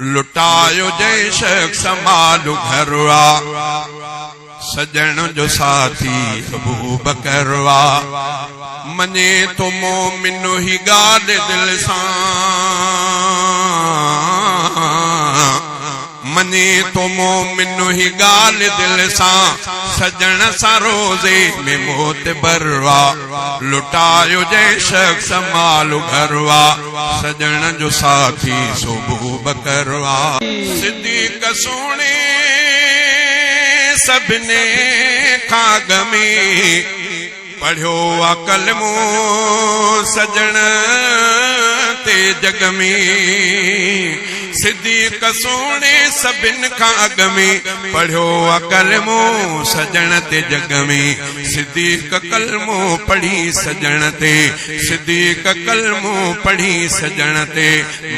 लुटायो जय शख्स मालू घरवा सजन जो साथी अबू बकरवा मने तो मोमिन ही गाल दिल सां मने तो मोमिन ही गाल दिल सां सजन सा रोज़े में मौत बरवा लुटायो जय शख्स मालू घरवा सजन जो साथी अबू बकरवा सिद्दीक़ सोने सबने खागमी पढ़ियो आ कलमो सजन ते जग में सिद्दीक़ सोने सबिन खागमी पढ़ियो आ कलमो सजन ते जग में सिद्दीक़ कलमो पढ़ी सजन ते सिद्दीक़ कलमो पढ़ी सजन ते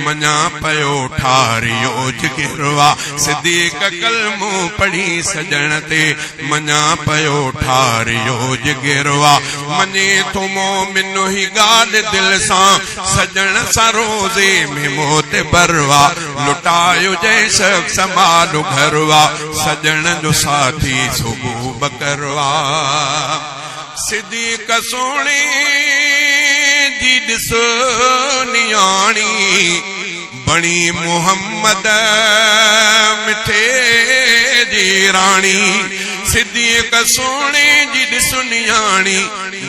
मना पयो ठारियो जिगरवा सिद्दीक़ कलमो पढ़ी सजन ते मना पयो ठारियो जिगरवा मने तो मोमिन ही गाल दिल सां सजन सा रोज़े में मौत बरवा लुटायो जय शख्स मालू घरवा सजन जो साथी अबू बकरवा सिद्दीक़ सोने जी ॾिसो नियाणी बणी मुहम्मद मिठे जी राणी सिद्दीक़ सोने जी ॾिसो नियाणी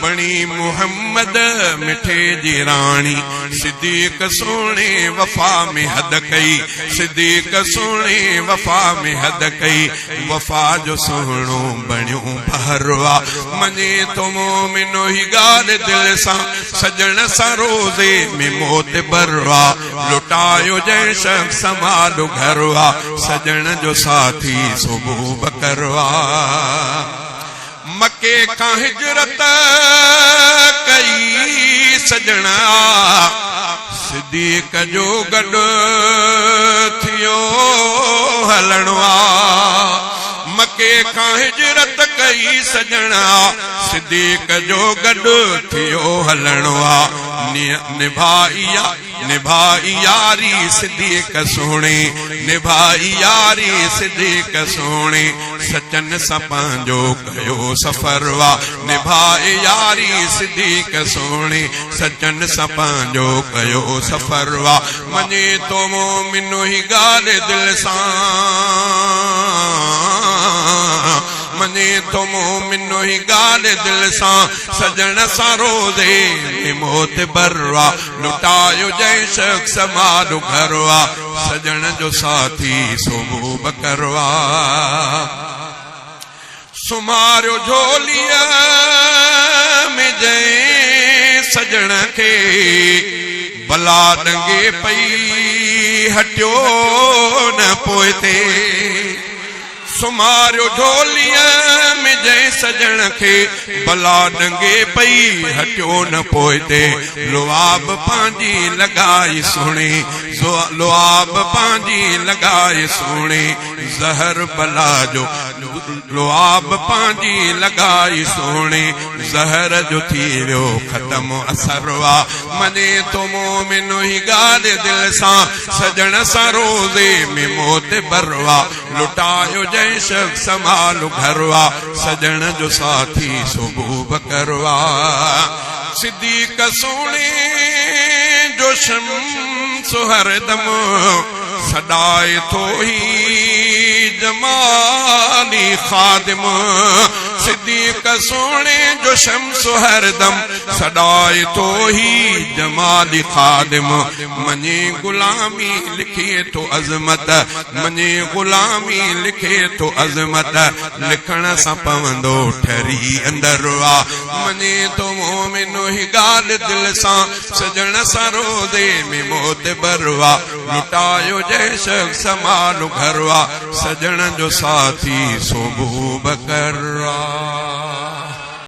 बणी मुहम्मद मिठे जी राणी सिद्दीक़ सोने वफा में हद कई सिद्दीक़ सोने वफा में हद कई वफा जो सोहणो बणियो बहरवा मने तो मोमिन ही गाल दिल सां सजन सा रोज़े में मौत बरवा लुटायो जय शख्स मालू घरवा सजन जो साथी अबू बकरवा मके का हिजरत कई सजना सिद्दीक़ जो गॾु थियो हलणवा मके का हिजरत कई सजना सिद्दीक़ जो गॾु थियो हलणवा निभाई यारी सिद्दीक़ सोने निभाई यारी सिद्दीक़ सोने सचन सा पंहिंजो कयो सफ़रवा निभाए यारी सिद्दीक़ सोने सचन सा पंहिंजो कयो सफ़रवा मने तो मोमिन ही गाल दिल सां मने तो मोमिन ही गाल दिल सां सजन सा रोज़े में मौत बरवा लुटायो जय शख्स मालू घरवा सजन जो साथी अबू बकरवा सुमारियो झोलिया में जय सजन के बला डंगे पई हटियो न पोइते सुमारियो झोलिया में जय सजन के बला डंगे पई हटियो न पोइते लुआब पांजी लगाई सुने लुआब पांजी लगाई सुने जहर बला जो लुआब पांजी लगाई सुने जहर जो थी वियो खत्म असरवा मने तो मोमिन ही गाल दिल सां सजन सा रोज़े में मौत बरवा लुटायो जय शख्स मालू घरवा सजन जो साथी अबू बकरवा सिद्दीक़ सोने जो शम्स हरदम सदाए तो ही जमाली खादिम सिद्दीक़ सोने जो शम्स हरदम सदाए तो ही जमाली खादिम मने गुलामी लिखे तो अजमत मने गुलामी लिखे तो अजमत लिखण सा पवंदो ठरी अंदरवा मने तो मोमिन ही गाल दिल सां सजन सा रोज़े में मौत बरवा लुटायो जय शख्स मालू घरवा सजन जो साथी अबू बकरवा